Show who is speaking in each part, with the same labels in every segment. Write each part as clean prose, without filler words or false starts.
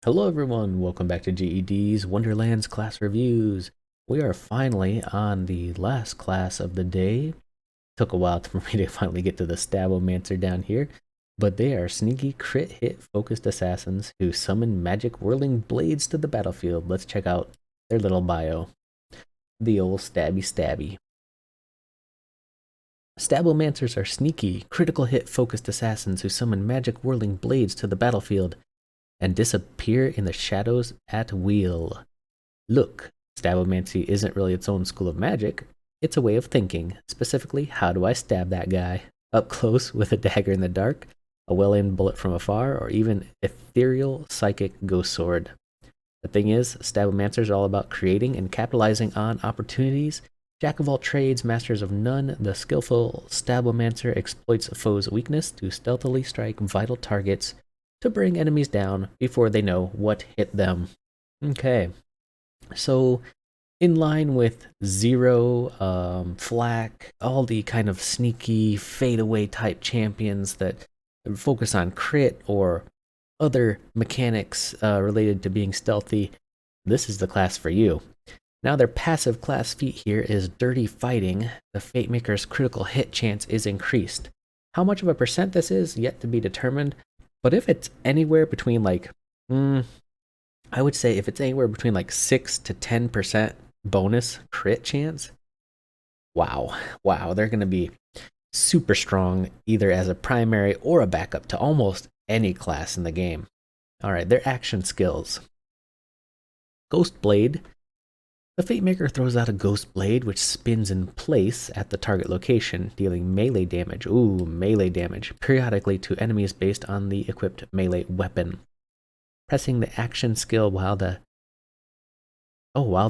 Speaker 1: Hello everyone, welcome back to GED's Wonderlands class reviews. We are finally on the last class of the day. Took a while for me to finally get to the Stabbomancer down here, but they are sneaky crit hit focused assassins who summon magic whirling blades to the battlefield. Let's check out their little bio. The old stabby. Stabbomancers are sneaky, critical hit focused assassins who summon magic whirling blades to the battlefield and disappear in the shadows at will. Look, stabbomancy isn't really its own school of magic. It's a way of thinking. Specifically, how do I stab that guy? Up close with a dagger in the dark, a well-aimed bullet from afar, or even ethereal psychic ghost sword. The thing is, stabbomancers are all about creating and capitalizing on opportunities. Jack of all trades, masters of none, the skillful stabbomancer exploits a foe's weakness to stealthily strike vital targets to bring enemies down before they know what hit them. Okay, so in line with Zero, Flak, all the kind of sneaky fadeaway type champions that focus on crit or other mechanics related to being stealthy, this is the class for you. Now their passive class feat here is Dirty Fighting. The Fate Maker's critical hit chance is increased. How much of a percent this is yet to be determined, but if it's anywhere between like, I would say if it's anywhere between like 6 to 10% bonus crit chance, wow, they're going to be super strong either as a primary or a backup to almost any class in the game. All right, their action skills. Ghost Blade. The Fate Maker throws out a Ghost Blade which spins in place at the target location, dealing melee damage, periodically to enemies based on the equipped melee weapon. Pressing the action skill while the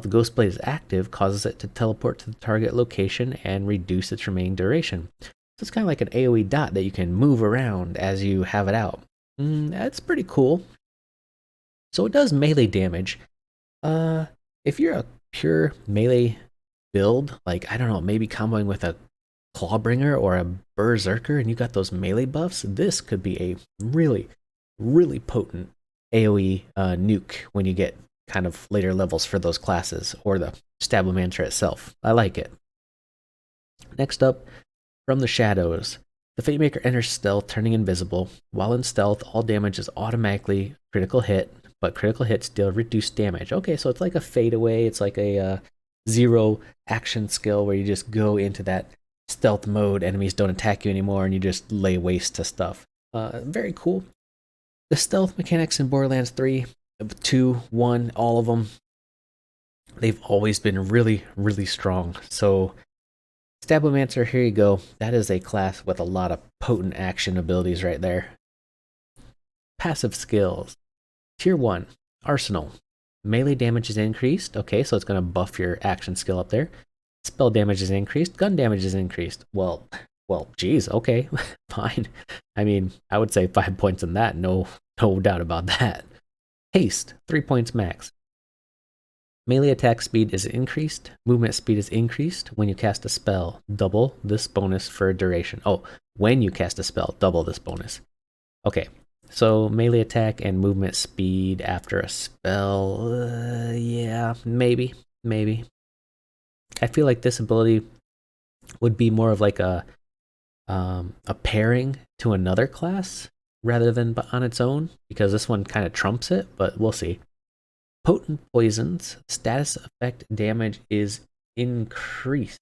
Speaker 1: Ghost Blade is active causes it to teleport to the target location and reduce its remaining duration. So it's kind of like an AoE dot that you can move around as you have it out. That's pretty cool. So it does melee damage. If you're a pure melee build, like, I don't know, maybe comboing with a Clawbringer or a Berserker and you got those melee buffs, this could be a really, really potent AoE nuke when you get kind of later levels for those classes, or the Stabbomancer itself. I like it. Next up, from the shadows. The Fate Maker enters stealth, turning invisible. While in stealth, all damage is automatically critical hit, but critical hits deal reduced damage. Okay, so it's like a fadeaway. It's like a zero action skill where you just go into that stealth mode. Enemies don't attack you anymore, and you just lay waste to stuff. Very cool. The stealth mechanics in Borderlands 3, 2, 1, all of them, they've always been really, really strong. So Stabbomancer, here you go. That is a class with a lot of potent action abilities right there. Passive skills. Tier 1, Arsenal. Melee damage is increased. Okay, so it's going to buff your action skill up there. Spell damage is increased. Gun damage is increased. Well, geez, okay, fine. I mean, I would say 5 points in that. No doubt about that. Haste, 3 points max. Melee attack speed is increased. Movement speed is increased when you cast a spell. Double this bonus for a duration. Oh, when you cast a spell, double this bonus. Okay, so melee attack and movement speed after a spell. Yeah, maybe. I feel like this ability would be more of like a pairing to another class rather than on its own, because this one kind of trumps it, but we'll see. Potent poisons, status effect damage is increased.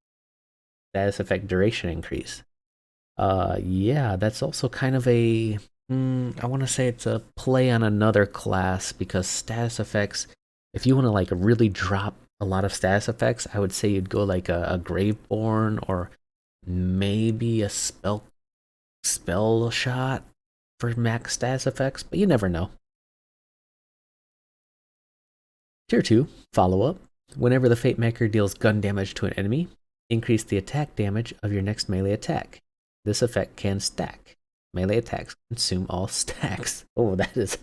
Speaker 1: Status effect duration increase. Yeah, that's also kind of a, I want to say it's a play on another class, because status effects, if you want to like really drop a lot of status effects, I would say you'd go like a Graveborn, or maybe a spell shot for max status effects, but you never know. Tier 2, follow-up. Whenever the Fate Maker deals gun damage to an enemy, increase the attack damage of your next melee attack. This effect can stack. Melee attacks consume all stacks. Oh, that is...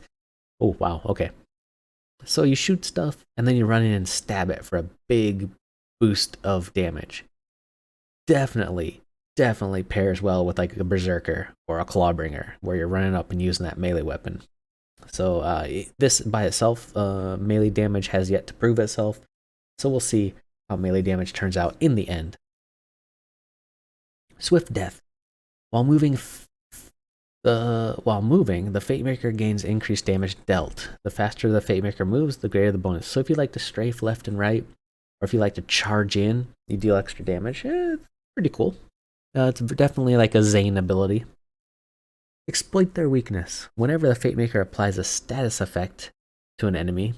Speaker 1: Oh, wow, okay. So you shoot stuff, and then you run in and stab it for a big boost of damage. Definitely pairs well with like a Berserker or a Clawbringer, where you're running up and using that melee weapon. So this by itself, melee damage has yet to prove itself. So we'll see how melee damage turns out in the end. Swift Death. While moving, the Fate Maker gains increased damage dealt. The faster the Fate Maker moves, the greater the bonus. So if you like to strafe left and right, or if you like to charge in, you deal extra damage. It's pretty cool. It's definitely like a Zane ability. Exploit their weakness. Whenever the Fate Maker applies a status effect to an enemy,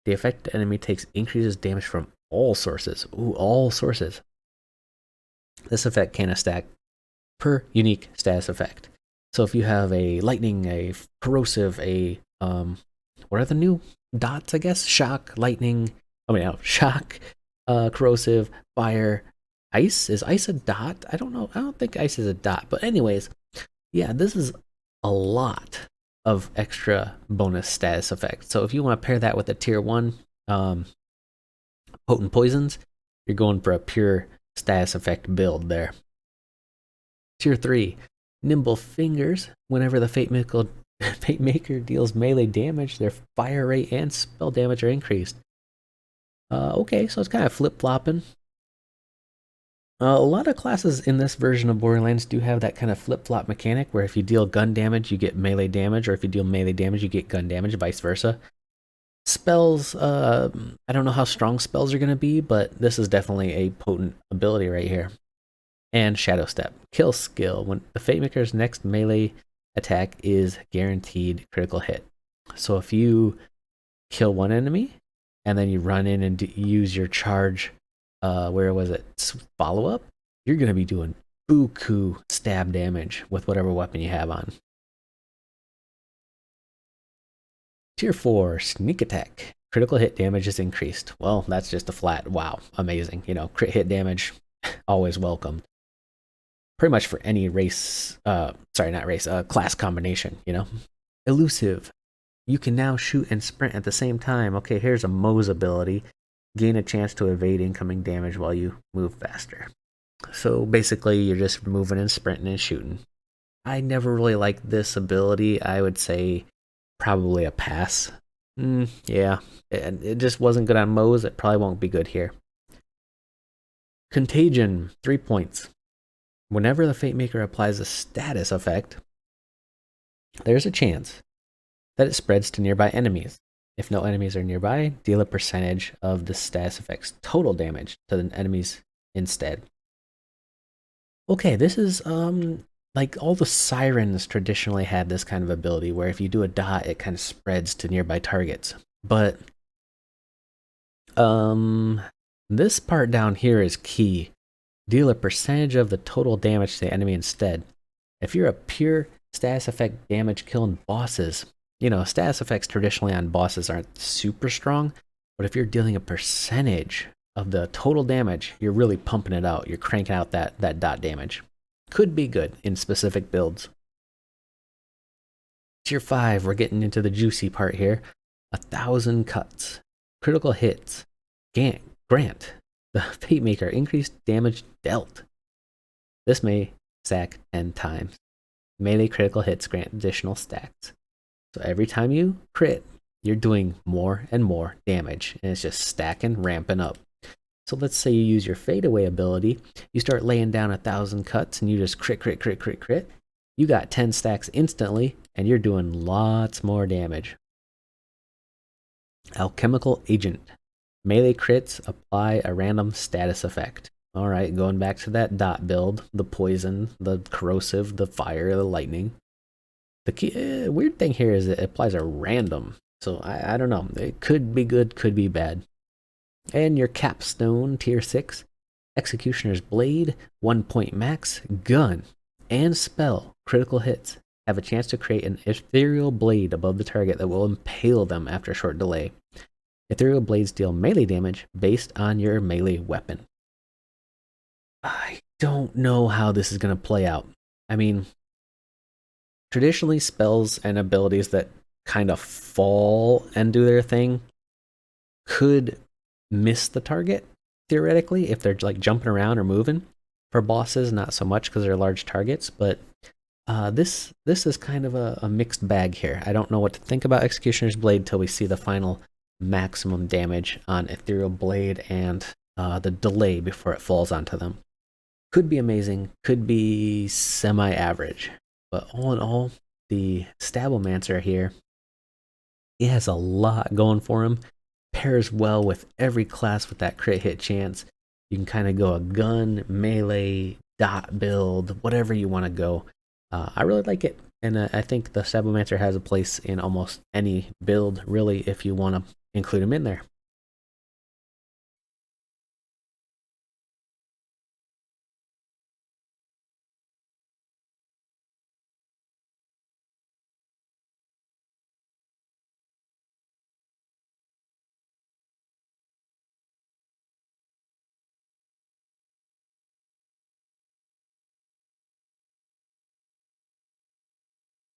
Speaker 1: the affected enemy takes increases damage from all sources. Ooh, all sources. This effect can stack per unique status effect. So if you have a lightning, a corrosive, what are the new dots, I guess? Shock, lightning, shock, corrosive, fire, ice. Is ice a dot? I don't know. I don't think ice is a dot. But anyways, yeah, this is a lot of extra bonus status effects. So if you want to pair that with a tier 1 potent poisons, you're going for a pure status effect build there. Tier 3, nimble fingers. Whenever the Fate Maker deals melee damage, their fire rate and spell damage are increased. Okay, so it's kind of flip-flopping. A lot of classes in this version of Borderlands do have that kind of flip-flop mechanic where if you deal gun damage, you get melee damage, or if you deal melee damage, you get gun damage, vice versa. Spells, I don't know how strong spells are going to be, but this is definitely a potent ability right here. And Shadow Step. Kill skill. When the Fate Maker's next melee attack is guaranteed critical hit. So if you kill one enemy, and then you run in and use your charge, where was it? Follow up? You're going to be doing buku stab damage with whatever weapon you have on. Tier 4, Sneak Attack. Critical hit damage is increased. Well, that's just a flat, wow, amazing. You know, crit hit damage, always welcome. Pretty much for any race, class combination, you know. Elusive. You can now shoot and sprint at the same time. Okay, here's a Moe's ability. Gain a chance to evade incoming damage while you move faster. So basically, you're just moving and sprinting and shooting. I never really liked this ability. I would say probably a pass. Yeah, it just wasn't good on Moe's. It probably won't be good here. Contagion, 3 points. Whenever the Fate Maker applies a status effect, there's a chance that it spreads to nearby enemies. If no enemies are nearby, deal a percentage of the status effect's total damage to the enemies instead. Okay, this is like all the sirens traditionally had this kind of ability where if you do a dot, it kind of spreads to nearby targets. But this part down here is key. Deal a percentage of the total damage to the enemy instead. If you're a pure status effect damage killing bosses, you know, status effects traditionally on bosses aren't super strong, but if you're dealing a percentage of the total damage, you're really pumping it out. You're cranking out that dot damage. Could be good in specific builds. Tier 5, we're getting into the juicy part here. 1,000 cuts. Critical hits. Grant the Fate Maker increased damage dealt. This may stack 10 times. Melee critical hits grant additional stacks. So every time you crit, you're doing more and more damage, and it's just stacking, ramping up. So let's say you use your Fade Away ability, you start laying down 1,000 cuts, and you just crit. You got 10 stacks instantly, and you're doing lots more damage. Alchemical Agent. Melee crits apply a random status effect. Alright, going back to that dot build, the poison, the corrosive, the fire, the lightning. The key, weird thing here is it applies a random. So I don't know. It could be good, could be bad. And your capstone, tier 6. Executioner's Blade, 1 point max, gun, and spell, critical hits. Have a chance to create an ethereal blade above the target that will impale them after a short delay. Ethereal blades deal melee damage based on your melee weapon. I don't know how this is going to play out. I mean, traditionally spells and abilities that kind of fall and do their thing could miss the target, theoretically, if they're like jumping around or moving. For bosses, not so much because they're large targets, but This is kind of a mixed bag here. I don't know what to think about Executioner's Blade till we see the final maximum damage on Ethereal Blade and the delay before it falls onto them. Could be amazing, could be semi-average, but all in all, the Stabbomancer here, he has a lot going for him. Pairs well with every class with that crit hit chance. You can kind of go a gun, melee, dot build, whatever you want to go. I really like it, and I think the Stabbomancer has a place in almost any build, really, if you want to include him in there.